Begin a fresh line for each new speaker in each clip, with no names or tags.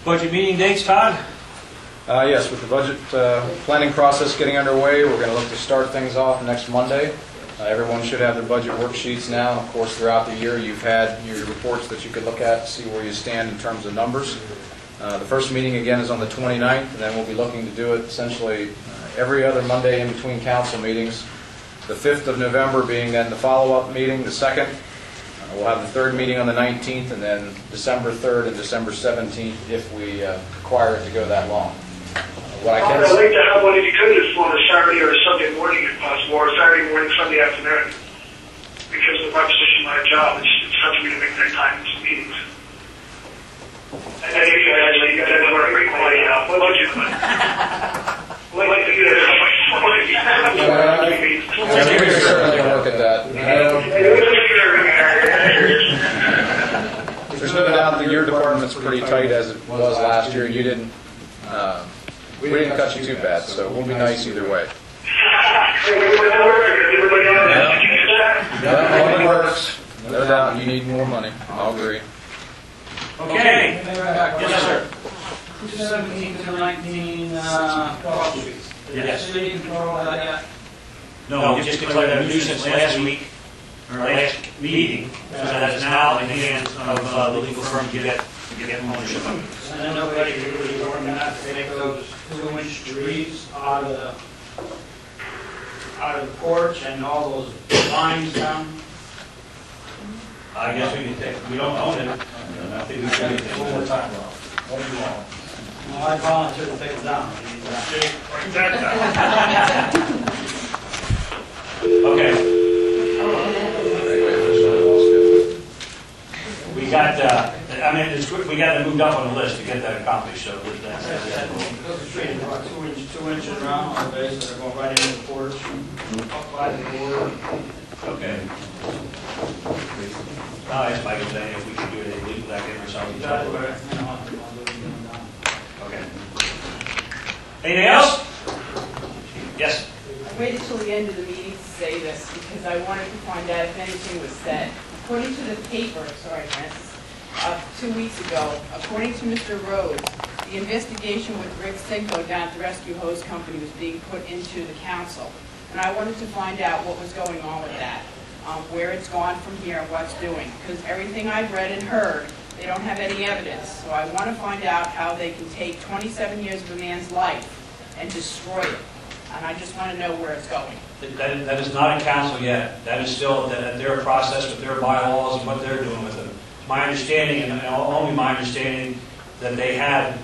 Budget meeting dates, Todd?
Yes, with the budget planning process getting underway, we're going to look to start things off next Monday. Everyone should have their budget worksheets now. Of course, throughout the year, you've had your reports that you could look at to see where you stand in terms of numbers. The first meeting, again, is on the 29th, and then we'll be looking to do it essentially every other Monday in between council meetings. The 5th of November being then the follow-up meeting, the 2nd. We'll have the third meeting on the 19th, and then December 3rd and December 17th if we require it to go that long. What I can
I'd like to have one if you could, just on a Saturday or a Sunday morning if possible, or a Saturday morning, Sunday afternoon. Because of my position, my job, it's tough for me to make that time in some meetings. And then you guys want to bring my budget. I'd like to do that.
We're certainly going to look at that. There's no doubt that your department's pretty tight as it was last year. You didn't. We didn't cut you too bad, so we'll be nice either way. Yeah, it works. No doubt you need more money. I'll agree.
Okay. Yes, sir. 217 to 19 Cross Street. Yes. City control that yet? No, we just declared a nuisance last week, or last meeting, so that's now in the hands of the legal firm to get ownership of it.
And then nobody really working on to take those 2-inch trees out of the porch and all those lines down.
I guess we can take, we don't own it. I think we should take one more time. What do you want?
Well, I volunteer to take it down.
Okay. We got, we got it moved up on the list to get that accomplished, so with that.
Those are trees about 2 inches around on the base that are going right into the porch, up by the board.
Okay. I'll ask Michael then if we can do it legal that game or something. Okay. Anything else? Yes.
I waited till the end of the meeting to say this because I wanted to find out if anything was said. According to the paper, sorry, Francis, 2 weeks ago, according to Mr. Rhodes, the investigation with Rick Cinco down at the Rescue Hose Company was being put into the council. And I wanted to find out what was going on with that, where it's gone from here, and what's doing. Because everything I've read and heard, they don't have any evidence. So I want to find out how they can take 27 years of a man's life and destroy it. And I just want to know where it's going.
That is not in council yet. That is still their process with their bylaws and what they're doing with them. It's my understanding, and only my understanding, that they have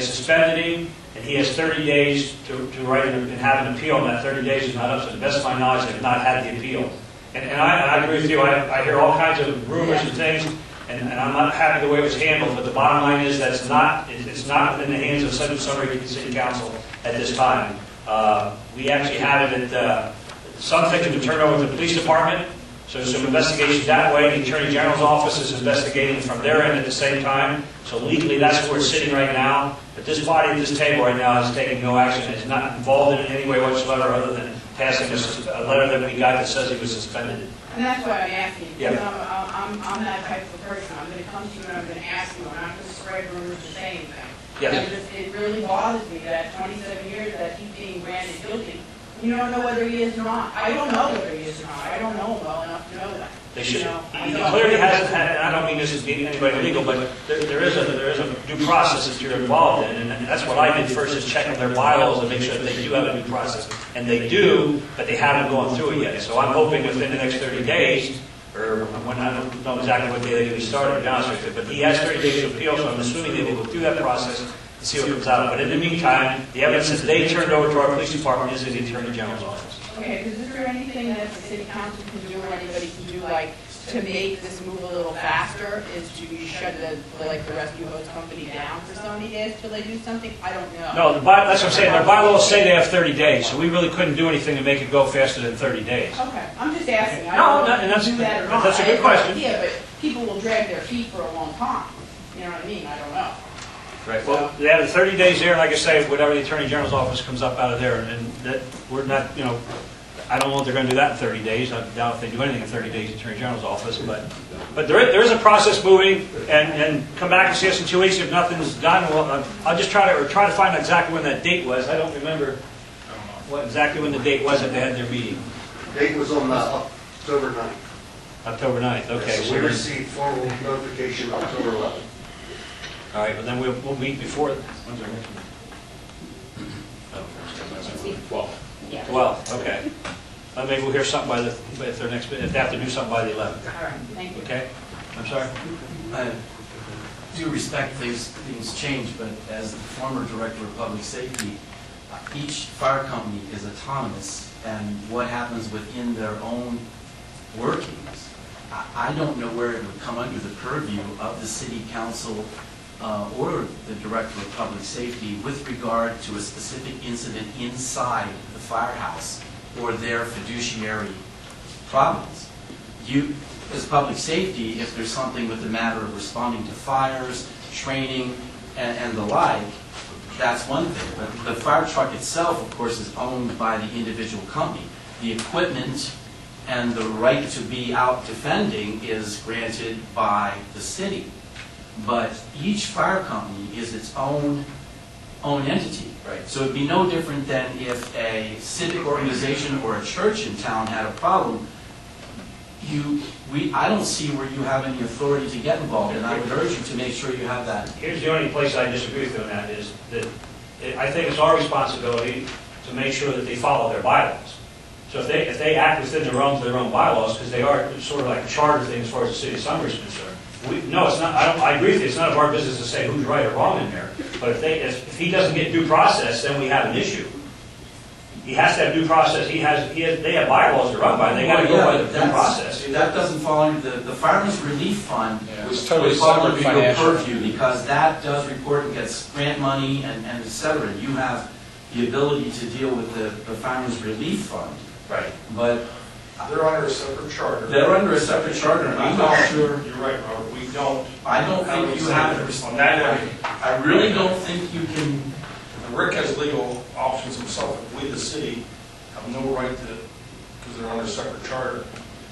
suspended him, and he has 30 days to write and have an appeal, and that 30 days is not up. So to the best of my knowledge, they have not had the appeal. And I agree with you. I hear all kinds of rumors and things, and I'm not happy the way it was handled. But the bottom line is that it's not within the hands of Sunbury City Council at this time. We actually have it at something to turn over to the police department. So some investigations that way. The Attorney General's office is investigating from their end at the same time. So legally, that's where it's sitting right now. But this body at this table right now is taking no action. It's not involved in it in any way whatsoever other than passing us a letter that we got that says he was suspended.
And that's why I'm asking.
Yeah.
I'm that type of person. I'm going to come to you and I'm going to ask you. I'm not going to spread rumors or say anything.
Yeah.
It really bothers me that 27 years that he's being branded guilty. You don't know whether he is or not. I don't know whether he is or not. I don't know him well enough to know that.
They should. He clearly hasn't had, and I don't mean this as being anybody illegal, but there is a due process that you're involved in, and that's what I did first, is checking their bylaws and make sure that they do have a due process. And they do, but they haven't gone through it yet. So I'm hoping within the next 30 days, or when I don't know exactly what day they're going to be starting, to be honest with you, but he has 30 days to appeal, so I'm assuming they will go through that process and see what comes out of it. But in the meantime, the evidence that they turned over to our police department is in the Attorney General's office.
Okay, because is there anything that the city council can do or anybody can do, like, to make this move a little faster? Is to shut the Rescue Hose Company down for so many days till they do something? I don't know.
No, that's what I'm saying. Their bylaws say they have 30 days, so we really couldn't do anything to make it go faster than 30 days.
Okay, I'm just asking. I
No,
don't know
and
if you do that or not.
that's a good question.
Yeah, but people will drag their feet for a long time. You know what I mean? I don't know.
Right. Well, they have 30 days there, like I say, whatever the Attorney General's office comes up out of there, and that we're not, I don't know if they're going to do that in 30 days. I doubt if they do anything in 30 days in the Attorney General's office, but there is a process moving, and come back and see us in 2 weeks if nothing's done. Well, I'll just try to find out exactly when that date was. I don't remember exactly when the date was that they had their meeting.
Date was on October 9th.
October 9th, okay.
So we received formal notification October 11th.
All right, but then we'll meet before, when's our next meeting? 12, okay. Maybe we'll hear something by if they have to do something by the 11th.
All right, thank you.
Okay? I'm sorry?
I do respect things change, but as the former director of public safety, each fire company is autonomous, and what happens within their own workings, I don't know where it would come under the purview of the city council or the director of public safety with regard to a specific incident inside the firehouse or their fiduciary province. You, as public safety, if there's something with the matter of responding to fires, training, and the like, that's one thing. But the fire truck itself, of course, is owned by the individual company. The equipment and the right to be out defending is granted by the city. But each fire company is its own entity.
Right.
So it'd be no different than if a civic organization or a church in town had a problem. I don't see where you have any authority to get involved, and I would urge you to make sure you have that.
Here's the only place I disagree with you on that is that I think it's our responsibility to make sure that they follow their bylaws. So if they act within their own bylaws, because they are sort of like a charter thing as far as the city of Sunbury is concerned. No, it's not. I agree with you. It's none of our business to say who's right or wrong in there. But if he doesn't get due process, then we have an issue. He has to have due process. They have bylaws to run by. They got to go by the due process.
That doesn't fall under the Fireman's Relief Fund.
It's totally
would fall
separate
under your
financial.
purview, because that does report and gets grant money and et cetera. You have the ability to deal with the Fireman's Relief Fund.
Right.
But
They're under a separate charter.
they're under a separate charter, and I'm not sure.
You're right, Robert, we don't.
I don't think you have it.
On that end,
I really don't think you can.
and Rick has legal options himself. If we, the city, have no right to, because they're under a separate charter.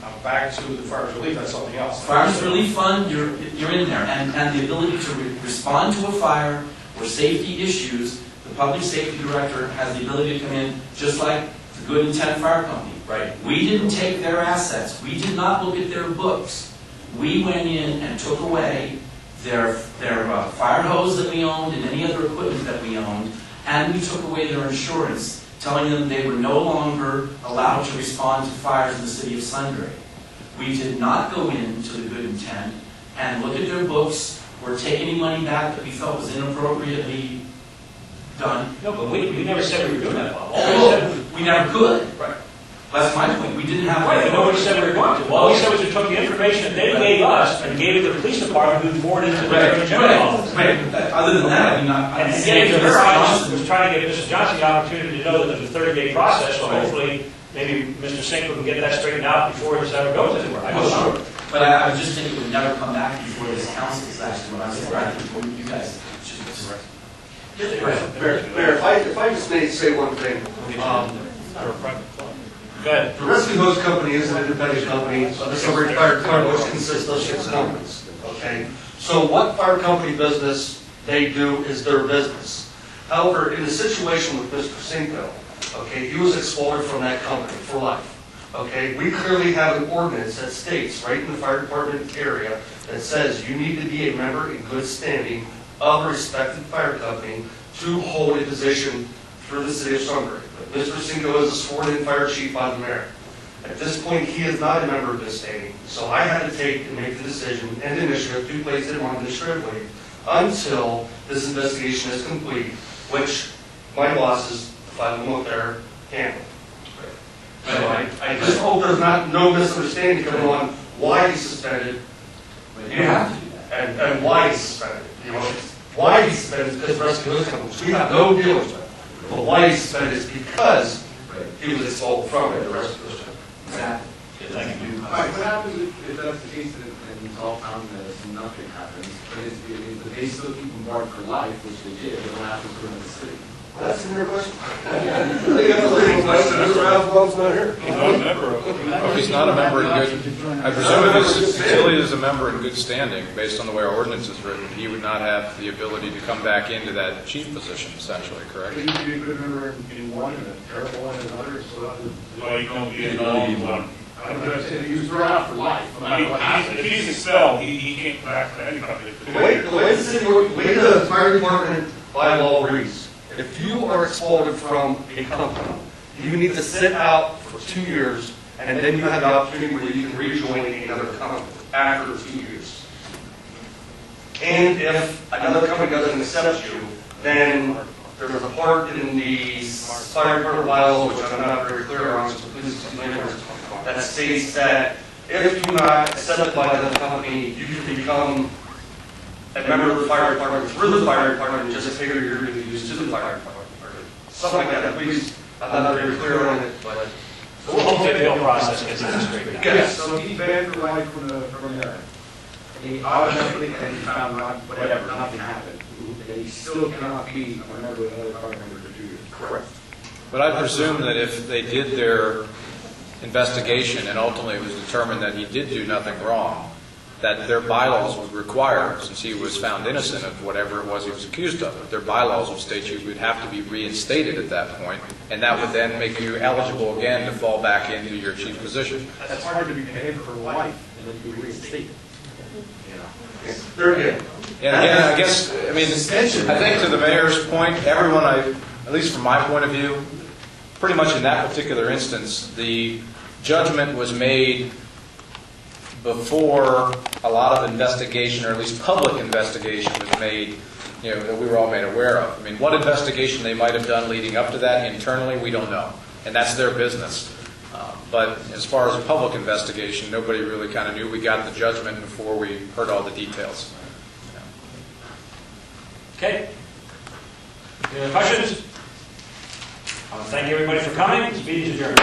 Now, back to the fire's relief, that's something else.
Fireman's Relief Fund, you're in there, and the ability to respond to a fire or safety issues, the public safety director has the ability to come in, just like the Good Intent Fire Company.
Right.
We didn't take their assets. We did not look at their books. We went in and took away their fire hose that we owned and any other equipment that we owned, and we took away their insurance, telling them they were no longer allowed to respond to fires in the city of Sunbury. We did not go into the Good Intent and look at their books or take any money back that we felt was inappropriately done.
No, but we never said we were doing that, Bob. All we
Oh,
said
we never could.
right.
That's my point. We didn't have.
Right, but nobody said we were going to. All we said was we took the information that they gave us and gave it to the police department, who forwarded it to the Attorney General's office.
Right. Other than that, I mean,
And again, I was trying to give Mrs. Johnson the opportunity to know that there's a 30-day process, so hopefully, maybe Mr. Cinco can get that straightened out before this ever goes anywhere. I don't know.
But I just think it would never come back before this council's action. When I was before you guys should just.
Mayor, if I just may say one thing.
Go ahead.
The rescue hose company is an independent company. The Sunbury Fire Department, which consists of 6 companies. Okay? So what fire company business they do is their business. However, in the situation with Mr. Cinco, okay, he was expelled from that company for life. Okay? We clearly have an ordinance that states right in the fire department area that says you need to be a member in good standing of a respected fire company to hold a position through the city of Sunbury. But Mr. Cinco is a sworn-in fire chief by the mayor. At this point, he is not a member of this standing, so I had to take and make the decision and initiative to place him on administrative leave until this investigation is complete, which my bosses, if I will look there, handle. So I just hope there's no misunderstanding coming on why he's suspended.
You have to do that.
And why he's suspended. You know, why he's suspended is because of rescue hose companies. We have no dealings with it. But why he's suspended is because he was expelled from it, the rescue hose company.
Exactly.
Thank you.
All right, what happens if that's the case and it's all found that nothing happens, but if they still keep them barred for life, which they did, then what happens to them in the city?
That's a good question. I think that's a leading question. Mr. Ralph's not here.
If he's not a member in good, I presume if he is a member in good standing, based on the way our ordinance is written, he would not have the ability to come back into that chief position, essentially, correct?
But you can be a good member in one and a terrible one in another, so
Well, you don't get it all in one.
I'm going to say that he was thrown out for life, no matter what happens.
If he's expelled, he can't come back to any company.
The way the fire department bylaw reads, if you are expelled from a company, you need to sit out for 2 years, and then you have the opportunity where you can rejoin another company after 2 years. And if another company doesn't accept you, then there's a part in the fire department bylaws, which I'm not very clear on, so please explain it, that states that if you're not accepted by the company, you can become a member of the fire department through the fire department and just figure you're going to use to the fire department. Something like that. Please, I'm not very clear on it, but.
So we'll hopefully the appeal process gets it straightened out.
Yes.
So he's banned for life from there. He automatically, and he found not, whatever, nothing happened. And he still cannot be a member of another fire member for 2 years.
Correct.
But I presume that if they did their investigation and ultimately it was determined that he did do nothing wrong, that their bylaws would require, since he was found innocent of whatever it was he was accused of, their bylaws would state you would have to be reinstated at that point, and that would then make you eligible again to fall back into your chief position.
That's hard to be paid for life and then be reinstated.
Very good.
And again, I guess, I mean, I think to the mayor's point, everyone, at least from my point of view, pretty much in that particular instance, the judgment was made before a lot of investigation, or at least public investigation was made, that we were all made aware of. I mean, what investigation they might have done leading up to that internally, we don't know. And that's their business. But as far as public investigation, nobody really kind of knew. We got the judgment before we heard all the details.
Okay. Any other questions? I want to thank everybody for coming. This meeting is adjourned.